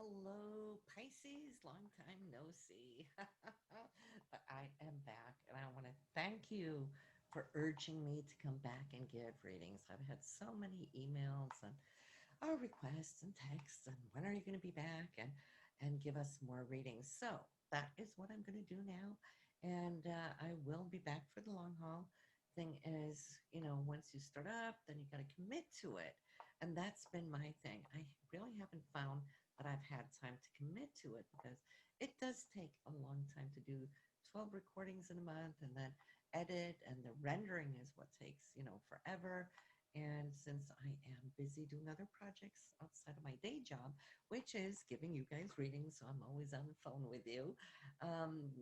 Hello, Pisces. Long time no see. But I am back, and I want to thank you for urging me to come back and give readings. I've had so many emails and requests and texts, and when are you going to be back and give us more readings? So that is what I'm going to do now, and I will be back for the long haul. Thing is, once you start up, then you got to commit to it, and that's been my thing. I really haven't found that I've had time to commit to it because it does take a long time to do 12 recordings in a month and then edit, and the rendering is what takes, forever. And since I am busy doing other projects outside of my day job, which is giving you guys readings, so I'm always on the phone with you. Um,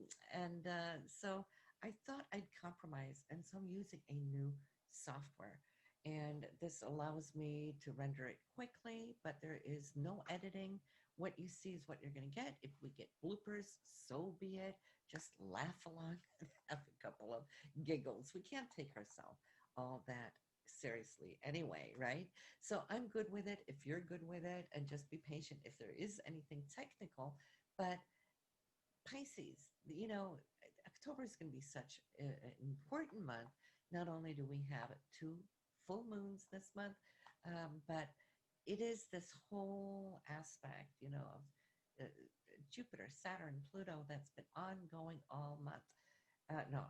so I thought I'd compromise, and so I'm using a new software. And this allows me to render it quickly, but there is no editing. What you see is what you're going to get. If we get bloopers, so be it. Just laugh along and have a couple of giggles. We can't take ourselves all that seriously anyway, right? So I'm good with it if you're good with it, and just be patient if there is anything technical. But Pisces, October is going to be such an important month. Not only do we have two full moons this month, but it is this whole aspect, of Jupiter, Saturn, Pluto that's been ongoing all month. No,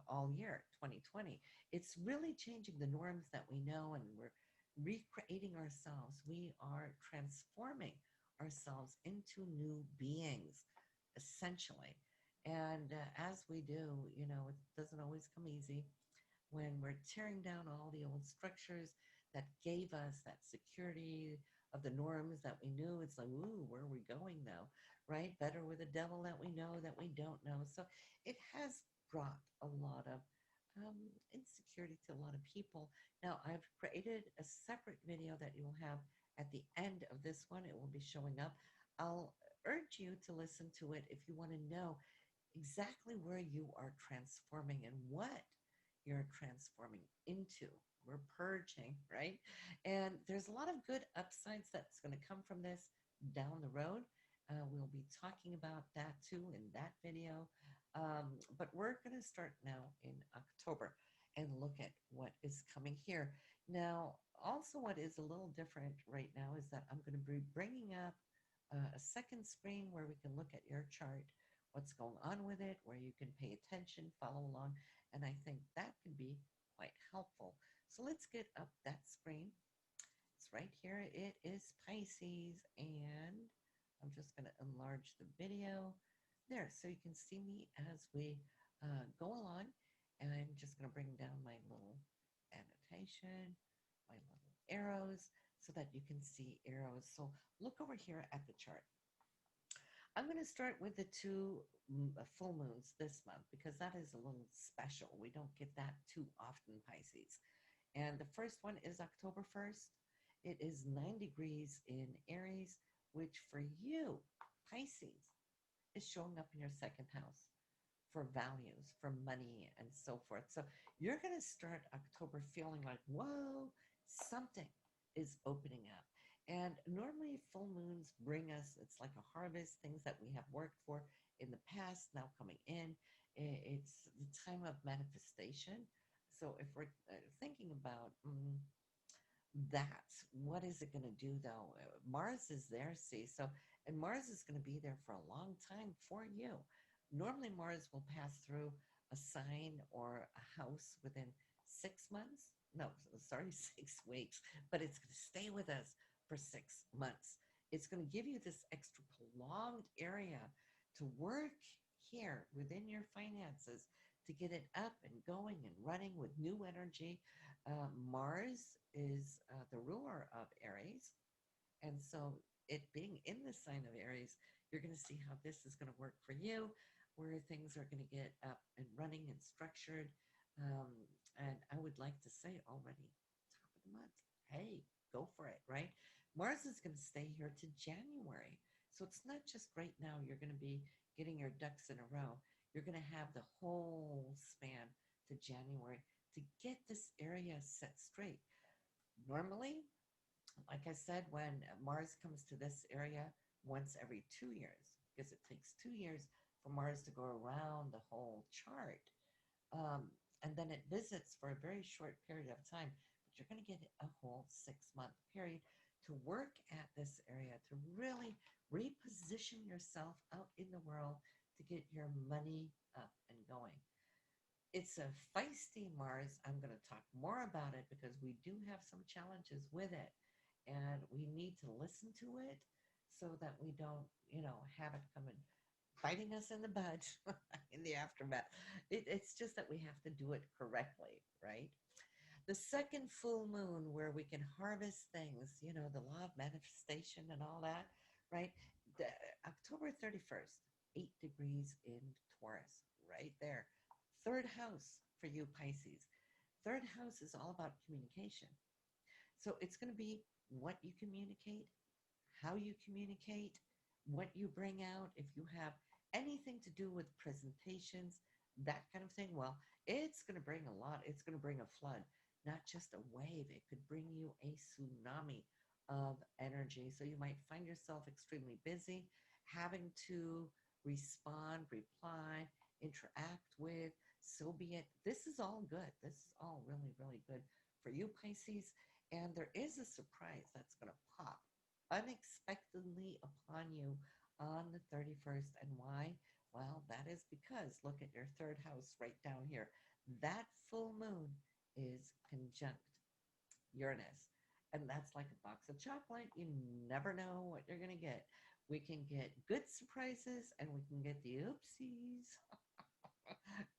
all year 2020. It's really changing the norms that we know, and we're recreating ourselves. We are transforming ourselves into new beings, essentially. And as we do, it doesn't always come easy when we're tearing down all the old structures that gave us that security of the norms that we knew. It's like, ooh, where are we going now? Right? Better with a devil that we know that we don't know. So it has brought a lot of insecurity to a lot of people. Now, I've created a separate video that you will have at the end of this one. It will be showing up. I'll urge you to listen to it if you want to know exactly where you are transforming and what you're transforming into. We're purging, right? And there's a lot of good upsides that's going to come from this down the road. We'll be talking about that too in that video. But we're going to start now in October and look at what is coming here. Now, also, what is a little different right now is that I'm going to be bringing up a second screen where we can look at your chart, what's going on with it, where you can pay attention, follow along, and I think that can be quite helpful. So let's get up that screen. It's right here. It is Pisces, and I'm just going to enlarge the video there so you can see me as we go along. And I'm just going to bring down my little annotation, my little arrows, so that you can see arrows. So look over here at the chart. I'm going to start with the two full moons this month because that is a little special. We don't get that too often, Pisces. And the first one is October 1st. It is 9 degrees in Aries, which for you, Pisces, is showing up in your second house for values, for money, and so forth. So you're going to start October feeling like, whoa, something is opening up. And normally full moons bring us, it's like a harvest, things that we have worked for in the past now coming in. It's the time of manifestation. So if we're thinking about that, what is it going to do though? Mars is there, see? So, and Mars is going to be there for a long time for you. Normally, Mars will pass through a sign or a house within 6 months. No, sorry, 6 weeks, but it's going to stay with us for 6 months. It's going to give you this extra prolonged area to work here within your finances to get it up and going and running with new energy. Mars is the ruler of Aries. And so, it being in the sign of Aries, you're going to see how this is going to work for you, where things are going to get up and running and structured. Um, and I would like to say already, top of the month, hey, go for it, right? Mars is going to stay here to January. So it's not just right now you're going to be getting your ducks in a row. You're going to have the whole span to January to get this area set straight. Normally, like I said, when Mars comes to this area, once every 2 years, because it takes 2 years for Mars to go around the whole chart. Um, and then it visits for a very short period of time, but you're going to get a whole 6 month period to work at this area, to really reposition yourself out in the world to get your money up and going. It's a feisty Mars. I'm going to talk more about it because we do have some challenges with it, and we need to listen to it so that we don't, have it come and biting us in the butt in the aftermath. It's just that we have to do it correctly, right? The second full moon, where we can harvest things, the law of manifestation and all that, right? The, October 31st, 8 degrees in Taurus, right there. Third house for you, Pisces. Third house is all about communication. So it's going to be what you communicate, how you communicate, what you bring out. If you have anything to do with presentations, that kind of thing, well, it's going to bring a lot. It's going to bring a flood, not just a wave. It could bring you a tsunami of energy. So you might find yourself extremely busy, having to respond, reply, interact with. So be it. This is all good. This is all really, really good for you, Pisces. And there is a surprise that's going to pop unexpectedly upon you on the 31st. And why? Well, that is because look at your third house right down here. That full moon is conjunct Uranus. And that's like a box of chocolate. You never know what you're going to get. We can get good surprises and we can get the oopsies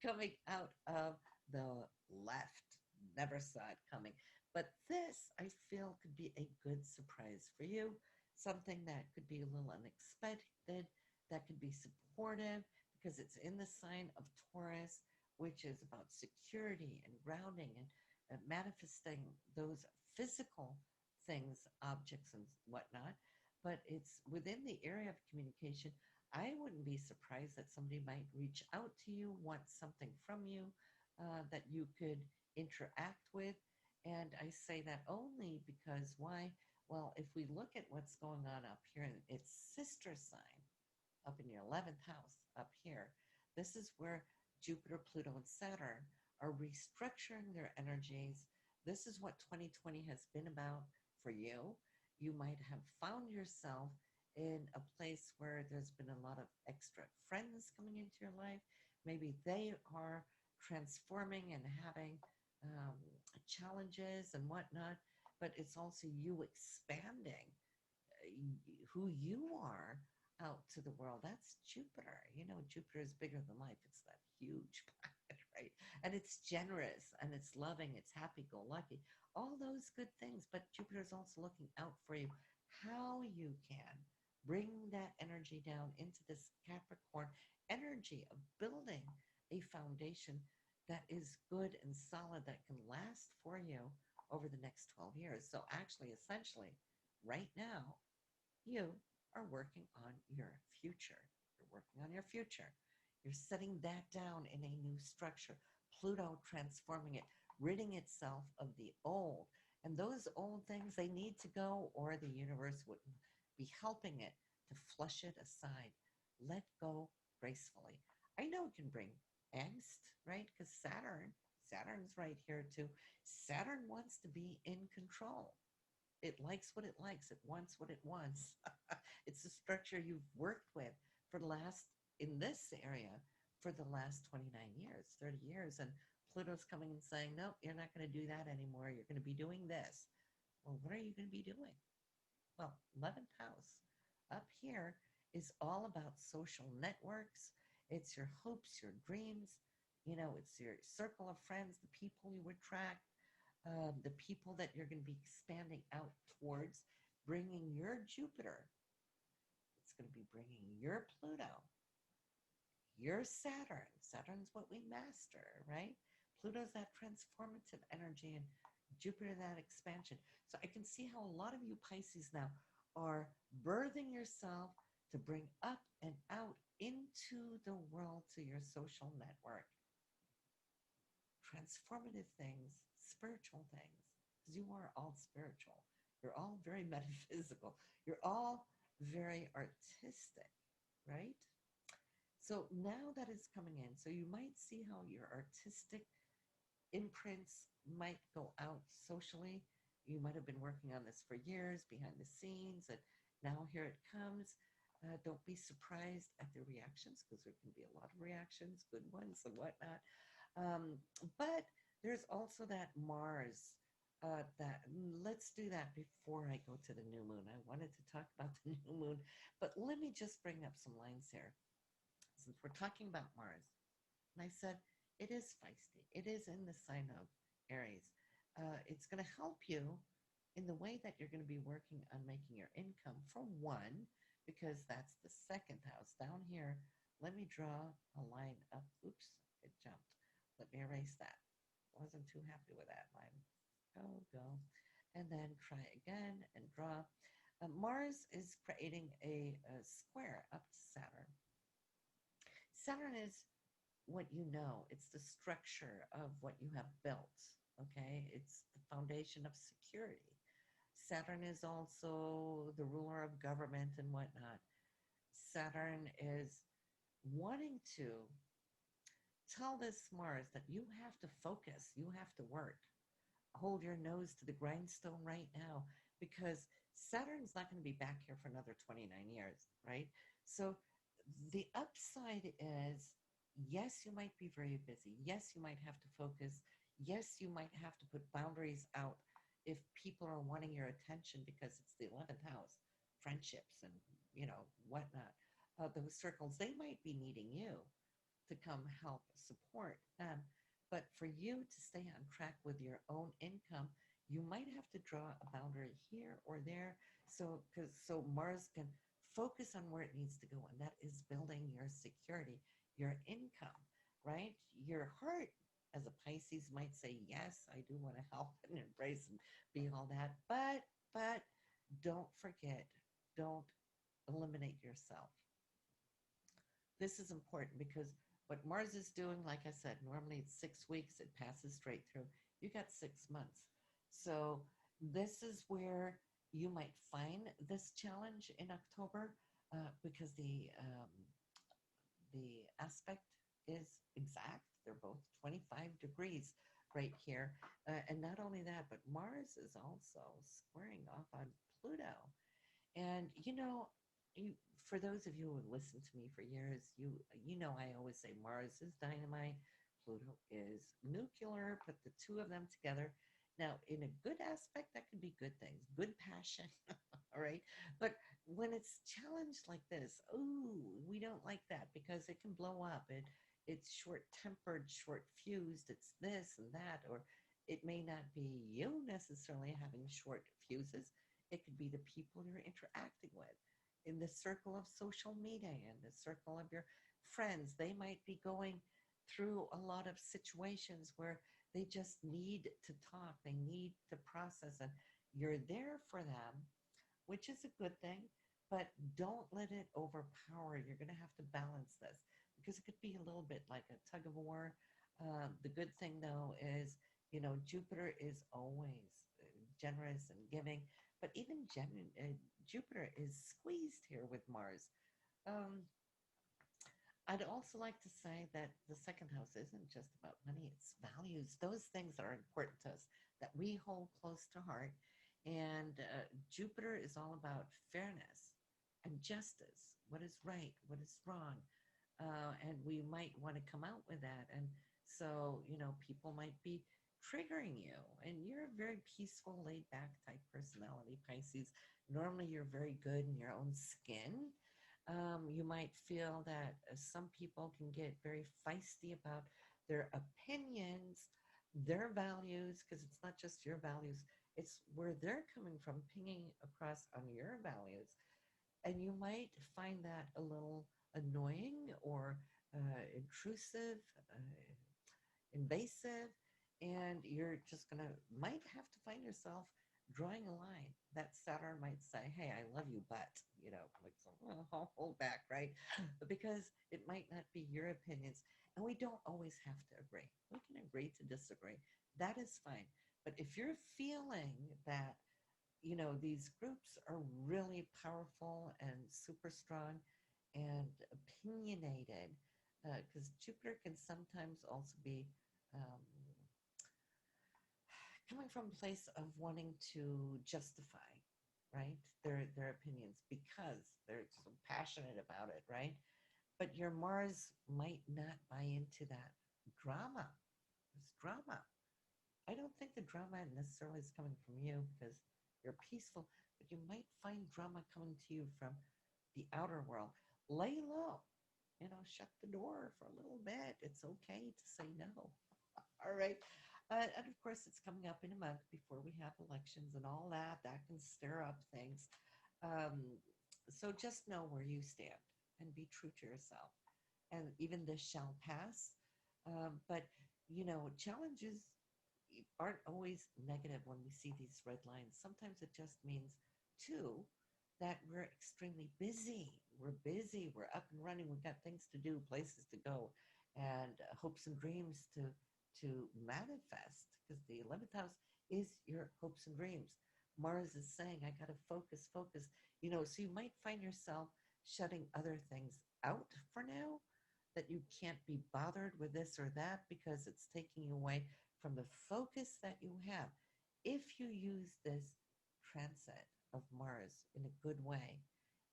coming out of the left. Never saw it coming. But this, I feel, could be a good surprise for you. Something that could be a little unexpected, that could be supportive, because it's in the sign of Taurus, which is about security and grounding and manifesting those physical things, objects, and whatnot. But it's within the area of communication. I wouldn't be surprised that somebody might reach out to you, want something from you that you could interact with. And I say that only because why? Well, if we look at what's going on up here, its sister sign up in your 11th house up here, this is where Jupiter, Pluto, and Saturn are restructuring their energies. This is what 2020 has been about for you. You might have found yourself in a place where there's been a lot of extra friends coming into your life. Maybe they are transforming and having um, challenges and whatnot, but it's also you expanding who you are out to the world. That's Jupiter. Jupiter is bigger than life. It's that huge planet, right? And it's generous and it's loving, it's happy go lucky, all those good things. But Jupiter is also looking out for you, how you can bring that energy down into this Capricorn energy of building a foundation that is good and solid, that can last for you over the next 12 years. So actually, essentially, right now, you are working on your future. You're working on your future. You're setting that down in a new structure. Pluto transforming it, ridding itself of the old. And those old things, they need to go, or the universe would be helping it to flush it aside. Let go gracefully. I know it can bring angst, right? Because Saturn's right here too. Saturn wants to be in control. It likes what it likes. It wants what it wants. It's a structure you've worked with for the last, in this area, for the last 29 years, 30 years. And Pluto's coming and saying, no, you're not going to do that anymore. You're going to be doing this. Well, what are you going to be doing? Well, 11th house up here is all about social networks. It's your hopes, your dreams. It's your circle of friends, the people you attract, the people that you're going to be expanding out towards, bringing your Jupiter. It's going to be bringing your Pluto, your Saturn. Saturn's what we master, right? Pluto's that transformative energy, and Jupiter that expansion. So I can see how a lot of you Pisces now are birthing yourself to bring up and out into the world, to your social network. Transformative things, spiritual things, because you are all spiritual. You're all very metaphysical. You're all very artistic, right? So now that it's coming in, so you might see how your artistic imprints might go out socially. You might have been working on this for years behind the scenes, and now here it comes. Don't be surprised at the reactions because there can be a lot of reactions, good ones and whatnot. Um, but there's also that Mars. That let's do that before I go to the new moon. I wanted to talk about the new moon, but let me just bring up some lines here since we're talking about Mars. And I said, it is feisty. It is in the sign of Aries. It's going to help you in the way that you're going to be working on making your income, for one, because that's the second house. Down here, let me draw a line up. Oops, it jumped. Let me erase that. Wasn't too happy with that line. Go, go. And then try again and draw. Mars is creating a square up to Saturn. Saturn is what you know. It's the structure of what you have built. Okay, it's the foundation of security. Saturn is also the ruler of government and whatnot. Saturn is wanting to tell this Mars that you have to focus, you have to work, hold your nose to the grindstone right now because Saturn's not going to be back here for another 29 years, right? So the upside is yes, you might be very busy. Yes, you might have to focus. Yes, you might have to put boundaries out if people are wanting your attention because it's the 11th house, friendships and, whatnot. Those circles, they might be needing you to come help support them. But for you to stay on track with your own income, you might have to draw a boundary here or there so Mars can focus on where it needs to go, and that is building your security, your income, right? Your heart as a Pisces might say, yes, I do want to help and embrace and be all that, but don't forget, don't eliminate yourself. This is important because what Mars is doing, like I said, normally it's 6 weeks, it passes straight through. You got 6 months. So this is where you might find this challenge in October because the aspect is exact. They're both 25 degrees right here. And not only that, but Mars is also squaring off on Pluto. And you, for those of you who have listened to me for years, you know I always say Mars is dynamite, Pluto is nuclear. Put the two of them together. Now, in a good aspect, that could be good things, good passion, all right. But when it's challenged like this, ooh, we don't like that because it can blow up. It's short-tempered, short-fused. It's this and that, or it may not be you necessarily having short fuses. It could be the people you're interacting with in the circle of social media and the circle of your friends. They might be going through a lot of situations where they just need to talk, they need to process, and you're there for them, which is a good thing, but don't let it overpower. You're going to have to balance this because it could be a little bit like a tug of war. The good thing, though, is, Jupiter is always generous and giving, but even Jupiter is squeezed here with Mars. Um, I'd also like to say that the second house isn't just about money, it's values, those things that are important to us that we hold close to heart. And Jupiter is all about fairness and justice, what is right, what is wrong. And we might want to come out with that. And so, people might be triggering you. And you're a very peaceful, laid back type personality, Pisces. Normally, you're very good in your own skin. You might feel that some people can get very feisty about their opinions, their values, because it's not just your values, it's where they're coming from, pinging across on your values. And you might find that a little annoying or intrusive, invasive, and you're just gonna might have to find yourself drawing a line. That Saturn might say, "Hey, I love you, but," like, so, well, I'll hold back, right? Because it might not be your opinions, and we don't always have to agree. We can agree to disagree. That is fine. But if you're feeling that these groups are really powerful and super strong and opinionated because Jupiter can sometimes also be um, coming from a place of wanting to justify, right, their opinions because they're so passionate about it, right? But your Mars might not buy into that drama. This drama. I don't think the drama necessarily is coming from you because you're peaceful, but you might find drama coming to you from the outer world. Lay low, shut the door for a little bit. It's okay to say no. All right. And of course, it's coming up in a month before we have elections and all that. That can stir up things. Um, so just know where you stand and be true to yourself. And even this shall pass. But, challenges aren't always negative when we see these red lines. Sometimes it just means, too, that we're extremely busy. We're busy. We're up and running. We've got things to do, places to go, and hopes and dreams to manifest. Because the 11th house is your hopes and dreams. Mars is saying, I got to focus, focus. So you might find yourself shutting other things out for now that you can't be bothered with this or that because it's taking you away from the focus that you have. If you use this transit of Mars in a good way,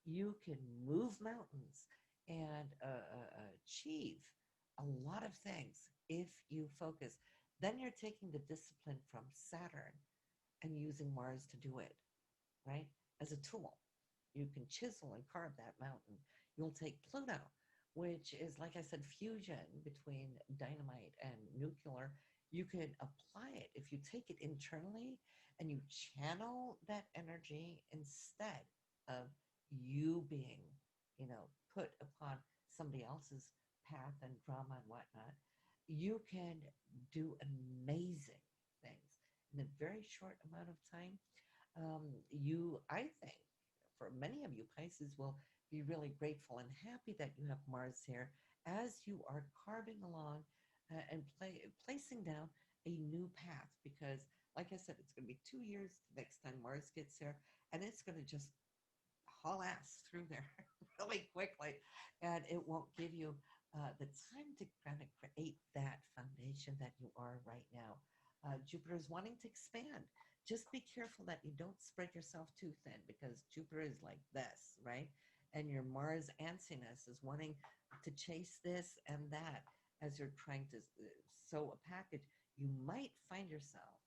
you can move mountains and achieve a lot of things if you focus. Then you're taking the discipline from Saturn and using Mars to do it, right? As a tool. You can chisel and carve that mountain. You'll take Pluto, which is, like I said, fusion between dynamite and nuclear. You can apply it if you take it internally and you channel that energy instead of you being, put upon somebody else's path and drama and whatnot. You can do amazing things in a very short amount of time. I think, for many of you, Pisces will be really grateful and happy that you have Mars here as you are carving along and placing down a new path. Because, like I said, it's going to be 2 years the next time Mars gets here, and it's going to just haul ass through there really quickly, and it won't give you the time to kind of create that foundation that you are right now. Jupiter is wanting to expand. Just be careful that you don't spread yourself too thin because Jupiter is like this, right? And your Mars antsiness is wanting to chase this and that as you're trying to sew a package. You might find yourself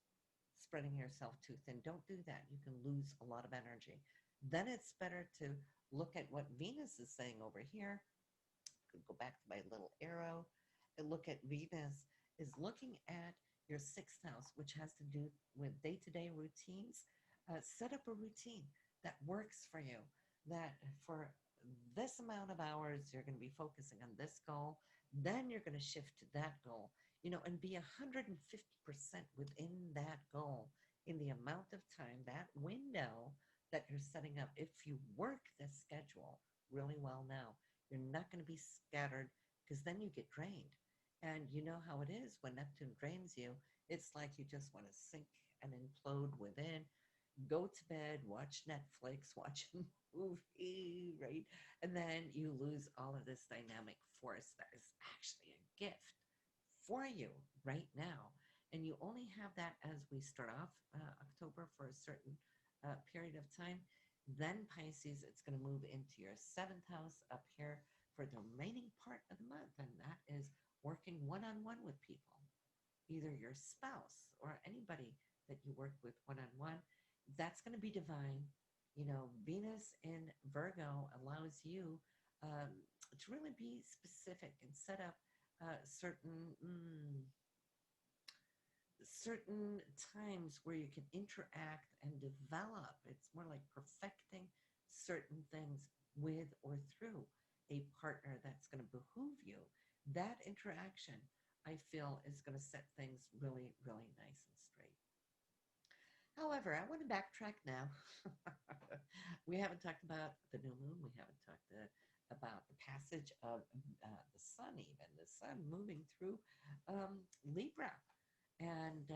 spreading yourself too thin. Don't do that. You can lose a lot of energy. Then it's better to look at what Venus is saying over here. Go back to my little arrow and look at Venus is looking at your sixth house, which has to do with day-to-day routines. Set up a routine that works for you, that for this amount of hours, you're going to be focusing on this goal. Then you're going to shift to that goal, and be 150% within that goal in the amount of time, that window that you're setting up. If you work this schedule really well now, you're not going to be scattered because then you get drained. And you know how it is when Neptune drains you. It's like you just want to sink and implode within, go to bed, watch Netflix, watch a movie, right? And then you lose all of this dynamic force that is actually a gift for you right now. And you only have that as we start off October for a certain period of time. Then Pisces, it's going to move into your seventh house up here for the remaining part of the month. And that is working one-on-one with people, either your spouse or anybody that you work with one-on-one. That's going to be divine. Venus in Virgo allows you to really be specific and set up certain times where you can interact and develop. It's more like perfecting certain things with or through a partner that's going to behoove you. That interaction, I feel, is going to set things really, really nice and straight. However, I want to backtrack now. We haven't talked about the new moon. We haven't talked about the passage of the sun, even the sun moving through Libra. And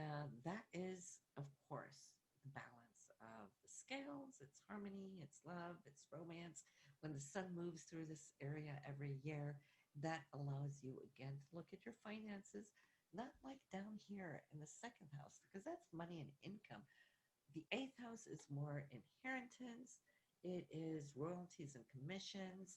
that is, of course, the balance of the scales, it's harmony, it's love, it's romance. When the sun moves through this area every year, that allows you again to look at your finances, not like down here in the second house, because that's money and income. The eighth house is more inheritance, it is royalties and commissions,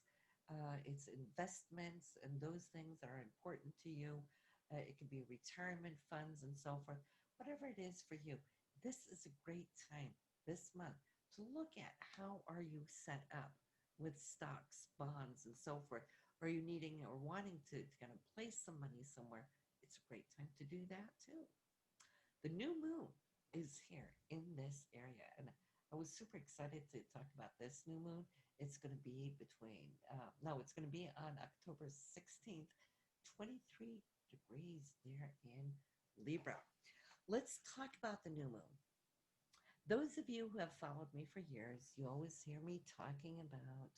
it's investments, and those things are important to you. It could be retirement funds and so forth. Whatever it is for you, this is a great time this month to look at how are you set up with stocks, bonds, and so forth. Are you needing or wanting to kind of place some money somewhere? It's a great time to do that too. The new moon is here in this area, and I was super excited to talk about this new moon. It's going to be between, no, it's going to be on October 16th, 23 degrees there in Libra. Let's talk about the new moon. Those of you who have followed me for years, you always hear me talking about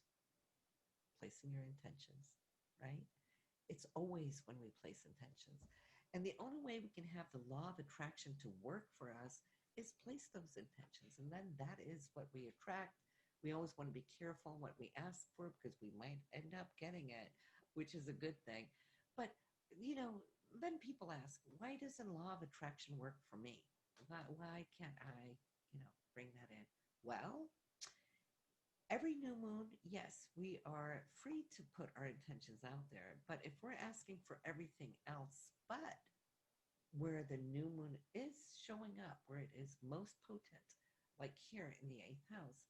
placing your intentions, right? It's always when we place intentions. And the only way we can have the law of attraction to work for us is place those intentions. And then that is what we attract. We always want to be careful what we ask for because we might end up getting it, which is a good thing. But, you know, then people ask, why doesn't law of attraction work for me? Why can't I, bring that in? Well, every new moon, yes, we are free to put our intentions out there. But if we're asking for everything else, but where the new moon is showing up, where it is most potent, like here in the eighth house,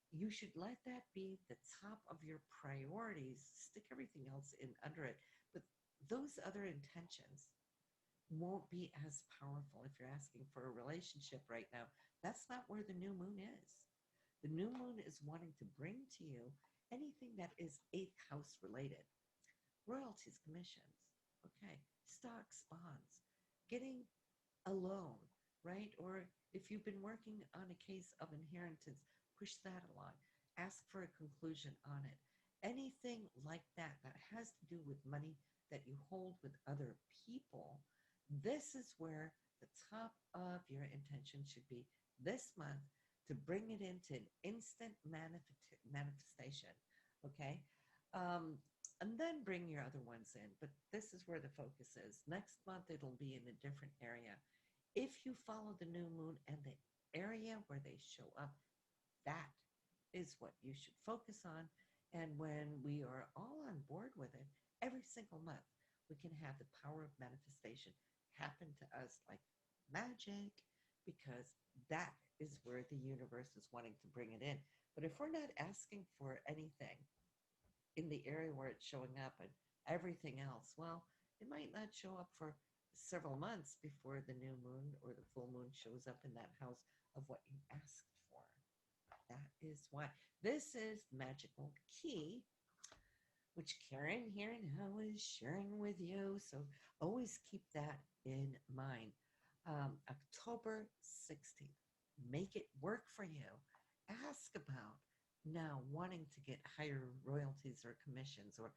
you should let that be the top of your priorities. Stick everything else in under it. But those other intentions won't be as powerful if you're asking for a relationship right now. That's not where the new moon is. The new moon is wanting to bring to you anything that is eighth house related. Royalties, commissions, okay, stocks, bonds, getting a loan, right? Or if you've been working on a case of inheritance, push that along. Ask for a conclusion on it. Anything like that that has to do with money that you hold with other people, this is where the top of your intention should be this month to bring it into an instant manifestation, okay? Um, and then bring your other ones in. But this is where the focus is. Next month, it'll be in a different area. If you follow the new moon and the area where they show up, that is what you should focus on. And when we are all on board with it, every single month, we can have the power of manifestation happen to us like magic because that is where the universe is wanting to bring it in. But if we're not asking for anything in the area where it's showing up and everything else, well, it might not show up for several months before the new moon or the full moon shows up in that house of what you asked for. That is why this is magical key, which Karen here now is sharing with you. So always keep that in mind. October 16th, make it work for you. Ask about now wanting to get higher royalties or commissions, or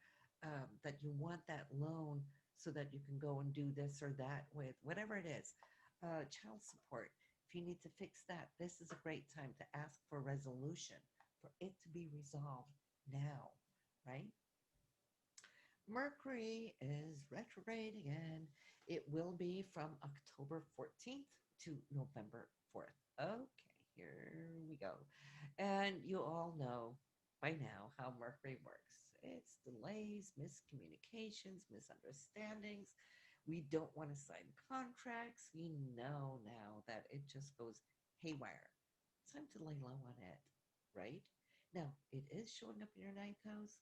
that you want that loan so that you can go and do this or that with whatever it is. Child support. If you need to fix that, this is a great time to ask for resolution, for it to be resolved now, right? Mercury is retrograde again. It will be from October 14th to November 4th. Okay, here we go. And you all know by now how Mercury works. It's delays, miscommunications, misunderstandings. We don't want to sign contracts. We know now that it just goes haywire. It's time to lay low on it, right? Now, it is showing up in your ninth house.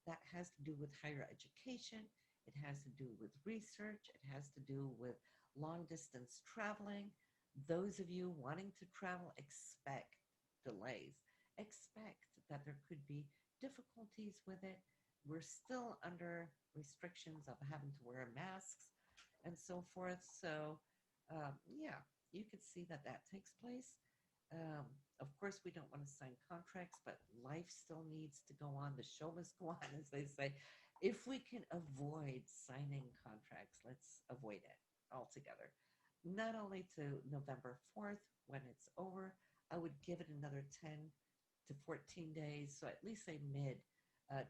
That has to do with higher education. It has to do with research. It has to do with long distance traveling. Those of you wanting to travel, expect delays. Expect that there could be difficulties with it. We're still under restrictions of having to wear masks and so forth. So, yeah, you could see that that takes place. Um, of course, we don't want to sign contracts, but life still needs to go on. The show must go on, as they say. If we can avoid signing contracts, let's avoid it altogether. Not only to November 4th when it's over, I would give it another 10 to 14 days, so at least say mid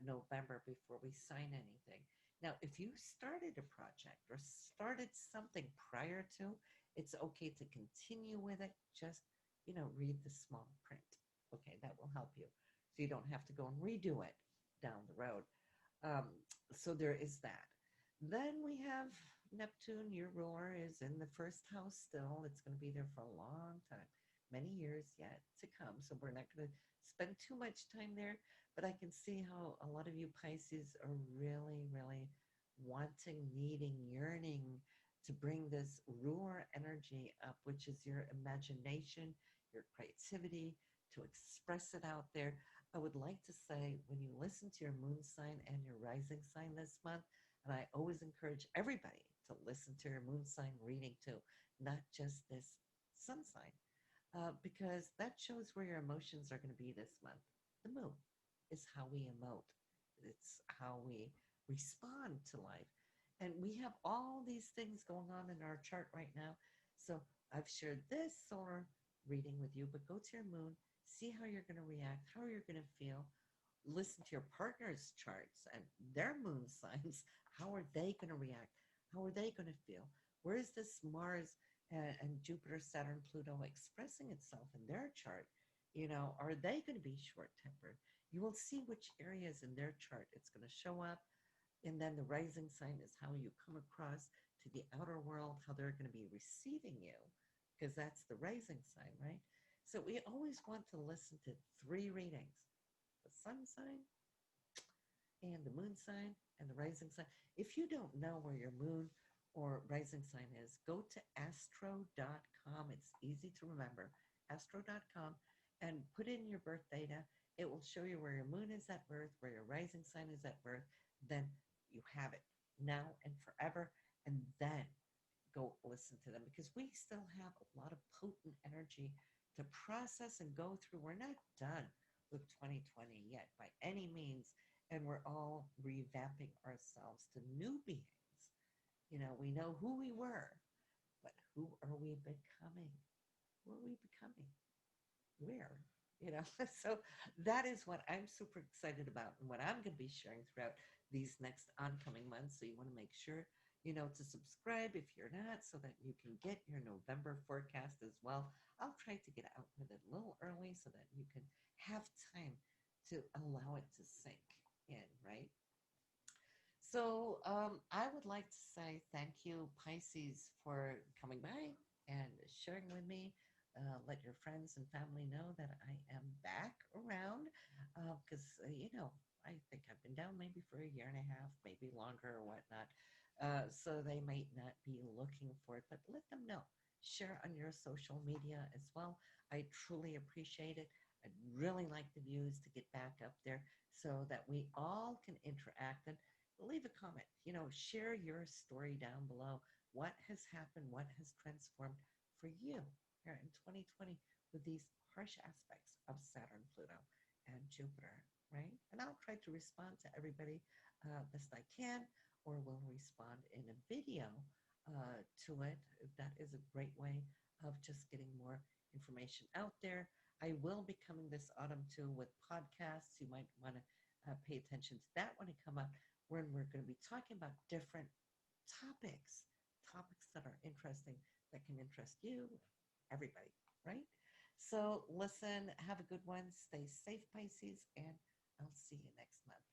November before we sign anything. Now, if you started a project or started something prior to, it's okay to continue with it. Just, read the small print. Okay, that will help you. So you don't have to go and redo it down the road. Um, so there is that. Then we have Neptune, your ruler, is in the first house still. It's going to be there for a long time, many years yet to come. So we're not going to spend too much time there. But I can see how a lot of you Pisces are really, really wanting, needing, yearning to bring this ruler energy up, which is your imagination, your creativity, to express it out there. I would like to say when you listen to your moon sign and your rising sign this month, and I always encourage everybody to listen to your moon sign reading too, not just this sun sign, because that shows where your emotions are going to be this month. The moon is how we emote, it's how we respond to life. And we have all these things going on in our chart right now. So I've shared this solar reading with you, but go to your moon, see how you're going to react, how you're going to feel. Listen to your partner's charts and their moon signs. How are they going to react? How are they going to feel? Where is this Mars and Jupiter, Saturn, Pluto expressing itself in their chart? Are they going to be short tempered? You will see which areas in their chart it's going to show up. And then the rising sign is how you come across to the outer world, how they're going to be receiving you, because that's the rising sign, right? So we always want to listen to three readings: the sun sign, and the moon sign, and the rising sign. If you don't know where your moon or rising sign is, go to astro.com. It's easy to remember. Astro.com, and put in your birth data. It will show you where your moon is at birth, where your rising sign is at birth. Then you have it now and forever. And then go listen to them, because we still have a lot of potent energy to process and go through. We're not done with 2020 yet by any means. And we're all revamping ourselves to new beings. We know who we were, but who are we becoming? Who are we becoming? Where? So that is what I'm super excited about and what I'm going to be sharing throughout these next oncoming months. So you want to make sure, to subscribe if you're not, so that you can get your November forecast as well. I'll try to get out with it a little early so that you can have time to allow it to sink in, right? So I would like to say thank you, Pisces, for coming by and sharing with me. Let your friends and family know that I am back around, because, I think I've been down maybe for a year and a half, maybe longer or whatnot. So they might not be looking for it, but let them know. Share on your social media as well. I truly appreciate it. I'd really like the views to get back up there so that we all can interact. And leave a comment. Share your story down below. What has happened? What has transformed for you here in 2020 with these harsh aspects of Saturn, Pluto, and Jupiter, right? And I'll try to respond to everybody best I can, or will respond in a video to it. That is a great way of just getting more information out there. I will be coming this autumn too with podcasts. You might want to pay attention to that when it come up, when we're going to be talking about different topics that are interesting, that can interest you, everybody, right? So listen, have a good one. Stay safe, Pisces, and I'll see you next month.